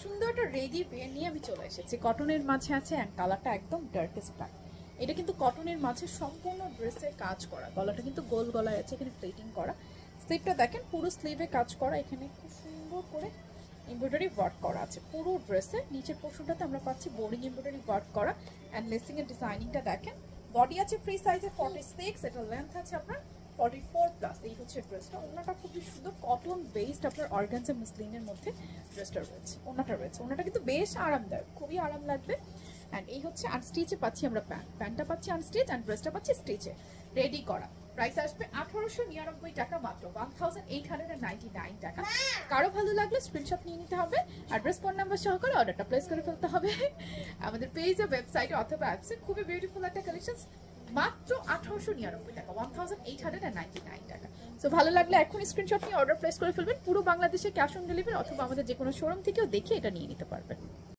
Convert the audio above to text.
সুন্দর একটা ready wire নিয়ে আমি চলে এসেছি। কটনের মাঝে আছে অ্যান্ড কালারটা একদম ডার্কেস্ট ব্ল্যাক। এটা কিন্তু কটনের মাঝে সম্পূর্ণ ড্রেসে কাজ করা, গলাটা কিন্তু গোল গলায় আছে, এখানে প্লেটিং করা। স্লিভটা দেখেন পুরো স্লিভে কাজ করা, এখানে খুব সুন্দর করে এমব্রয়ডারি ওয়ার্ক করা আছে পুরো ড্রেসে। নিচের পোর্শনটাতে আমরা পাচ্ছি বোরিং এমব্রয়ডারি ওয়ার্ক করা অ্যান্ড লেসিং এর ডিজাইনিংটা দেখেন। বডি আছে ফ্রি সাইজে 46, এটা লেন্থ আছে আপনার 44+। এই হচ্ছে ড্রেসটা। ওনাটা খুবই সুন্দর কটন বেসড আপনার অর্গানজা মুসলিনের মধ্যে ড্রেসটা রয়েছে। ওনাটা রয়েছে, ওনাটা কিন্তু বেশ আরামদায়ক, খুবই আরাম লাগবে। অ্যান্ড এই হচ্ছে আনস্টিচে পাচ্ছি আমরা প্যান্টটা পাচ্ছি আনস্টিচ অ্যান্ড ড্রেসটা পাচ্ছি স্টিচে রেডি করা। প্রাইস আসবে 1899 টাকা মাত্র, 1899 টাকা। কারো ভালো লাগলে স্ক্রিনশট নিয়ে নিতে হবে, অ্যাড্রেস ফোন নাম্বার সহকারে অর্ডারটা প্লেস করে ফেলতে হবে আমাদের পেজে, ওয়েবসাইটে অথবা অ্যাপসে। খুবই বিউটিফুল একটা কালেকশন, মাত্র 1899 টাকা, 1899 টাকা। সো ভালো লাগলে এখন স্ক্রিনশট নিয়ে অর্ডার প্লেস করে ফেলবেন। পুরো বাংলাদেশে ক্যাশ অন ডেলিভারি অথবা আমাদের যে কোনো শোরুম থেকেও দেখে এটা নিয়ে নিতে পারবেন।